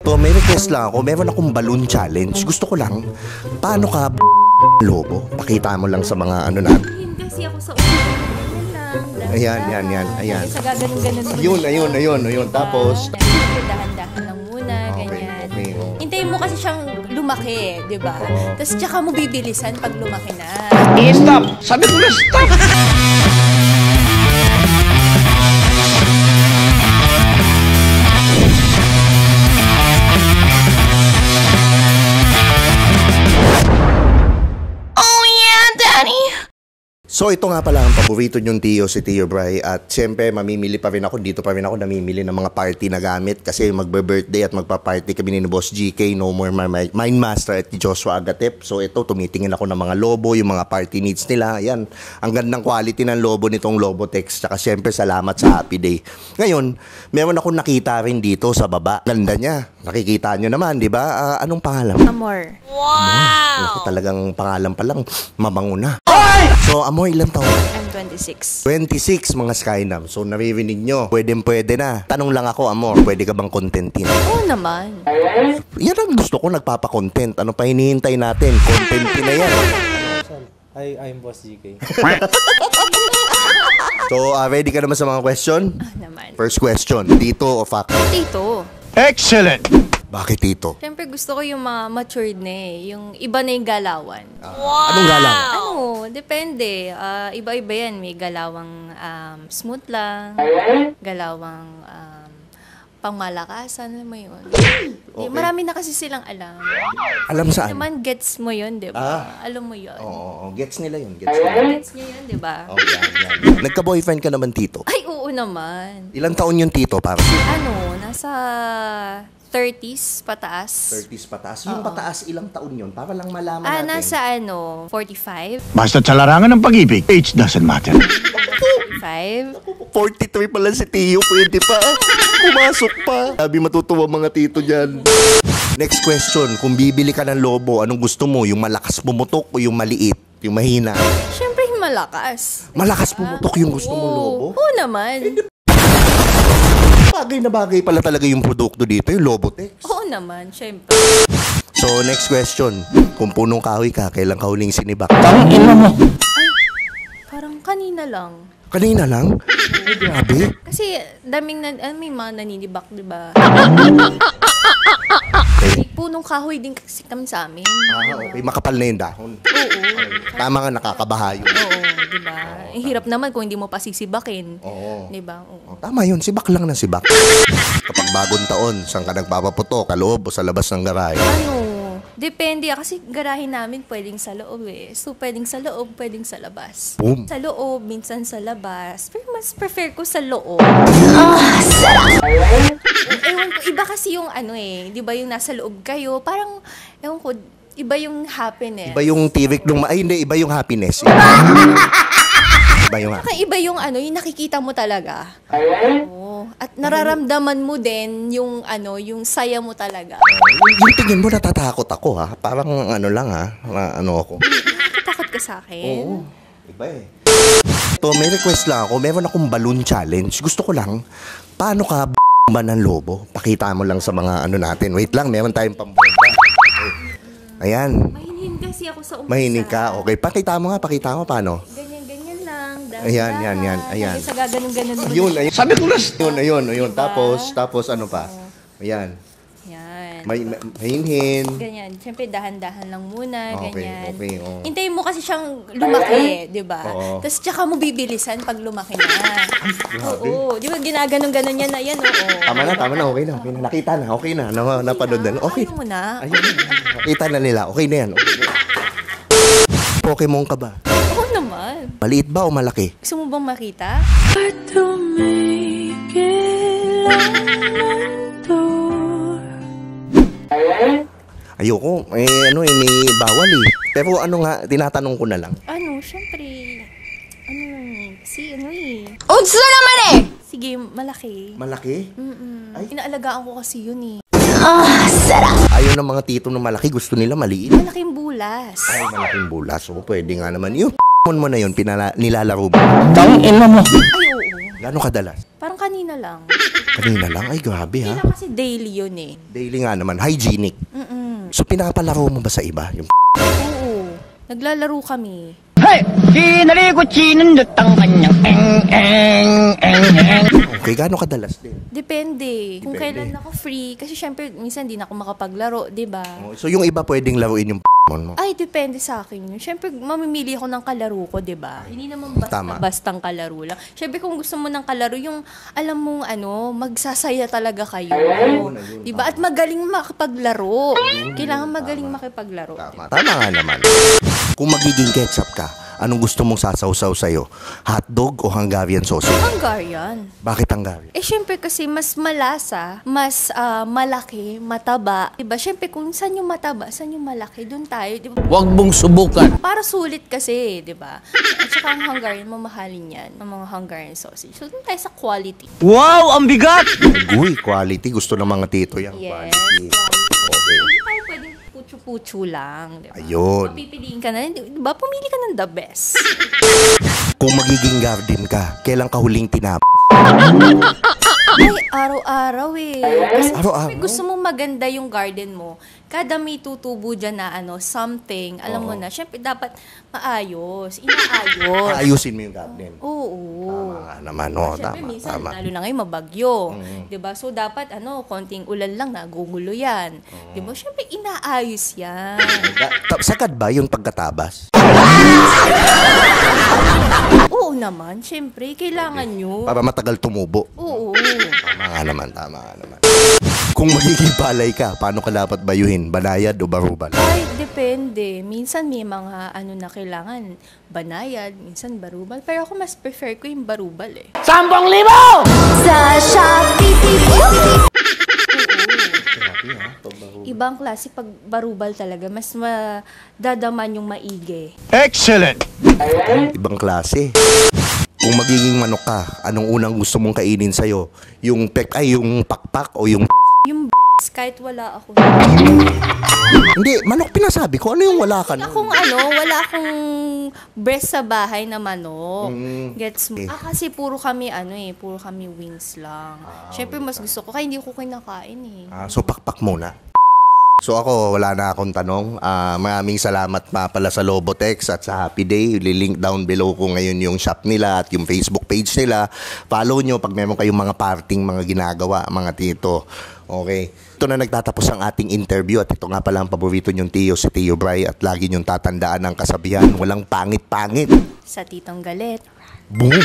So, may request lang ako. Meron akong balloon challenge. Gusto ko lang, paano ka lobo? Pakita mo lang sa mga ano natin. Yun kasi ako sa ulo. Ayan. Sa gaganon-ganon. Ayun. Tapos, dahan-dahan lang muna, ganyan. Okay. Hintayin mo kasi siyang lumaki, di ba? Tapos tsaka mo bibilisan pag lumaki na. Stop! Sabi ko na stop! so ito nga pala ang paborito nyong tiyo, si Tio Bry. At siyempre, mamimili pa rin ako. Dito pa rin ako namimili ng mga party na gamit. Kasi magbe-birthday at magpa-party kami ni Boss GK, No More Mindmaster at Joshua Agatep. So ito, tumitingin ako ng mga lobo, yung mga party needs nila. Yan, ang gandang quality ng lobo nitong Lobotex. Tsaka siyempre, salamat sa Happy Day. Ngayon, meron akong nakita rin dito sa baba. Ganda niya. Nakikita nyo naman, di ba? Anong pangalan? Amor. Wow! Talagang pangalan pa lang, mabango na. So, Amor, ilang taon? I'm 26. 26, mga Skynam. So, naririnig nyo. Pwede na. Tanong lang ako, Amor, pwede ka bang contentin? Oo naman. Yan ang gusto ko, nagpapa-content. Ano pa hinihintay natin? Contentin na yan. I'm Boss GK. So, ready ka naman sa mga question? Naman. First question, tito o fuck? Tito. Excellent! Bakit tito? Siyempre gusto ko yung mga matured na eh. Yung iba na yung galawan. Anong galang? Depende. Iba-iba yan. May galawang smooth lang. Galawang pangmalakasan. Alam mo yun. Okay. Marami na kasi silang alam. Alam saan? Naman gets mo yun, di ba? Alam mo yun. Oo, gets nila yun. Gets nyo yun, di ba? Oh, yan. Nagka-boyfriend ka naman, tito? Ay, oo naman. Ilang taon yung tito para? Nasa 30s pataas. 30s pataas. Yung pataas, ilang taon yun? Para lang malaman natin. Nasa 45. Basta sa larangan ng pag-ibig, age doesn't matter. 5. 43 pala si Tio, pwede pa. Pumasok pa. Sabi matutuwa mga tito dyan. Next question, kung bibili ka ng lobo, anong gusto mo? Yung malakas pumutok o yung maliit? Yung mahina? Siyempre yung malakas. Malakas pumutok yung gusto mo lobo? Oo naman. Bagay na bagay pala talaga yung produkto dito, yung Lobotex. Oo naman, siyempre. So, next question. Kung punong kahoy ka, kailan ka huling sinibak? Tangina mo! Parang kanina lang. Kanina lang? Ay, grabe. Kasi daming may mga naninibak, di ba? May punong kahoy din kasi kami sa amin. Okay. Makapal na yung dahon. Oo. Tama nga, nakakabaha yun. Oo, di ba? Hirap naman kung hindi mo pa sisibakin. Oo. Di ba? Oo. Tama yun, sibak lang ng sibak. Kapag bagong taon, saan ka nagpapaputok? Sa loob o sa labas ng garahe? Depende. Kasi garahe namin pwedeng sa loob eh. So, pwedeng sa loob, pwedeng sa labas. Boom. Sa loob, minsan sa labas. Pero mas prefer ko sa loob. Sarap! Ewan ko, iba kasi yung di ba yung nasa loob kayo, parang, ewan ko, iba yung happiness. Iba yung tirik nung, hindi, iba yung happiness. Iba yung Iba yung yung nakikita mo talaga. Oo. At nararamdaman mo din yung yung saya mo talaga. Yung tingin mo, natatakot ako ha. Parang lang ha. Ako. Natatakot ka sa akin? Oo. Iba eh. So, may request lang ako. Meron akong balloon challenge. Gusto ko lang, paano ka ba ng lobo? Pakita mo lang sa mga natin. Wait lang, meron tayong pambomba. Ayan. Mahinig kasi ako sa umpisa. Mahinig ka? Okay. Pakita mo paano? Ganyan lang. Ayan. Sa gaganon-ganon. Ayun. Sabi ko na Ayun. Tapos ano pa? Ayan. Yan. Mahinhin. Ganyan. Siyempre, dahan-dahan lang muna. Ganyan. Okay. Hintayin mo kasi siyang lumaki, di ba? Oo. Tapos tsaka mo bibilisan pag lumaki na. Oo. Di ba ginaganon-ganon yan na yan, oo. Tama na. Okay na. Nakita na. Okay na. Napanood na. Okay. Ayaw mo na. Ayun. Nakita na nila. Okay na yan. Pokemon ka ba? Oo naman. Maliit ba o malaki? Gusto mo bang makita? Ayoko. May bawal eh. Pero tinatanong ko na lang. Syempre. Utsu naman eh! Sige, malaki. Malaki? Ay, inaalagaan ko kasi yun eh. Sarap! Ayaw ng mga tito na malaki. Gusto nila maliit. Malaking bulas. Ay, malaking bulas. So, pwede nga naman. Yung mo na yun, nilalaro mo. Tangina mo! Ay, oo. Gano'ng kadalas? Parang kanina lang. Kanina lang? Ay, grabe ha. Kailan kasi daily yun eh. Daily nga naman, hygienic. So, pinapalaro mo ba sa iba? Yung Oo. Naglalaro kami. Hey! Sinaligot sinundot ang kanyang eng. okay, gano'ng kadalas din? Depende. Kung Depende. kailan ako free. Kasi syempre, minsan di na ako makapaglaro, di ba? So, yung iba pwedeng laruin yung mo? Ay, depende sa akin yun. Syempre, mamimili ako ng kalaro ko, di ba? Hindi naman Tama. basta-bastang kalaro lang. Syempre, kung gusto mo ng kalaro, yung, alam mong, magsasaya talaga kayo. Di ba? At magaling makapaglaro. Kailangan magaling makipaglaro. Tama nga naman. Kung magiging ketchup ka, anong gusto mong sasawsaw sa'yo? Hotdog o Hungarian sausage? Hungarian. Bakit Hungarian? Syempre kasi mas malasa, mas malaki, mataba. Diba? Syempre kung saan yung mataba, saan yung malaki, doon tayo. Diba? Huwag mong subukan. Para sulit kasi, diba? At saka ang Hungarian, mamahalin yan. Ang mga Hungarian sausage. So, doon tayo sa quality. Wow, ang bigat! Uy, quality. Gusto ng mga tito yan. Yes. Quality. Okay. Hindi tayo pwedeng putyo-putyo lang. Diba? Ayun. Pipiliin ka na, diba? Pumili ka ng the best. Kung magiging garden ka, kailan ka huling tinap? Ay, araw-araw eh. Kasi Araw-araw? syempre gusto mo maganda yung garden mo. Kada may tutubo dyan na something, alam mo na, syempre dapat maayos, inaayos. Ayusin mo yung garden. Oo. Tama nga naman, no? Syempre Tama, minsan, tama. lalo na ngayon mabagyo. Diba? So dapat, konting ulan lang, nagugulo yan. Diba? Syempre, inaayos yan. Sagad ba yung pagkatabas? Oo naman, syempre, kailangan nyo. Para matagal tumubo. Oo. Tama nga naman. Kung magiging palay ka, paano ka dapat bayuhin? Banayad o barubal? Ay, depende. Minsan may mga na kailangan banayad, minsan barubal. Pero ako mas prefer ko yung barubal eh. 10,000! Sa Shopee. Ibang klase pag barubal talaga, mas madadaman yung maigi. Excellent! Ibang klase. Kung magiging manok ka, anong unang gusto mong kainin sa'yo? Yung pakpak o yung... Yung kahit wala ako. Hindi, manok pinasabi ko. Ano yung wala ka? Wala akong breast sa bahay na manok. Gets mo? Kasi puro kami puro kami wings lang. Syempre mas gusto ko, kaya hindi ko kinakain eh. So, pakpak muna. So ako, wala na akong tanong. Maraming salamat pa pala sa Lobotex at sa Happy Day. Lilink down below ko ngayon yung shop nila at yung Facebook page nila. Follow nyo pag meron kayong mga parting, mga ginagawa, mga tito. Okay. Ito na nagtatapos ang ating interview at ito nga pala ang paborito nyong tiyo, si Tio Bry, at lagi nyong tatandaan ang kasabihan, walang pangit-pangit. Sa Titong Galit. Boom!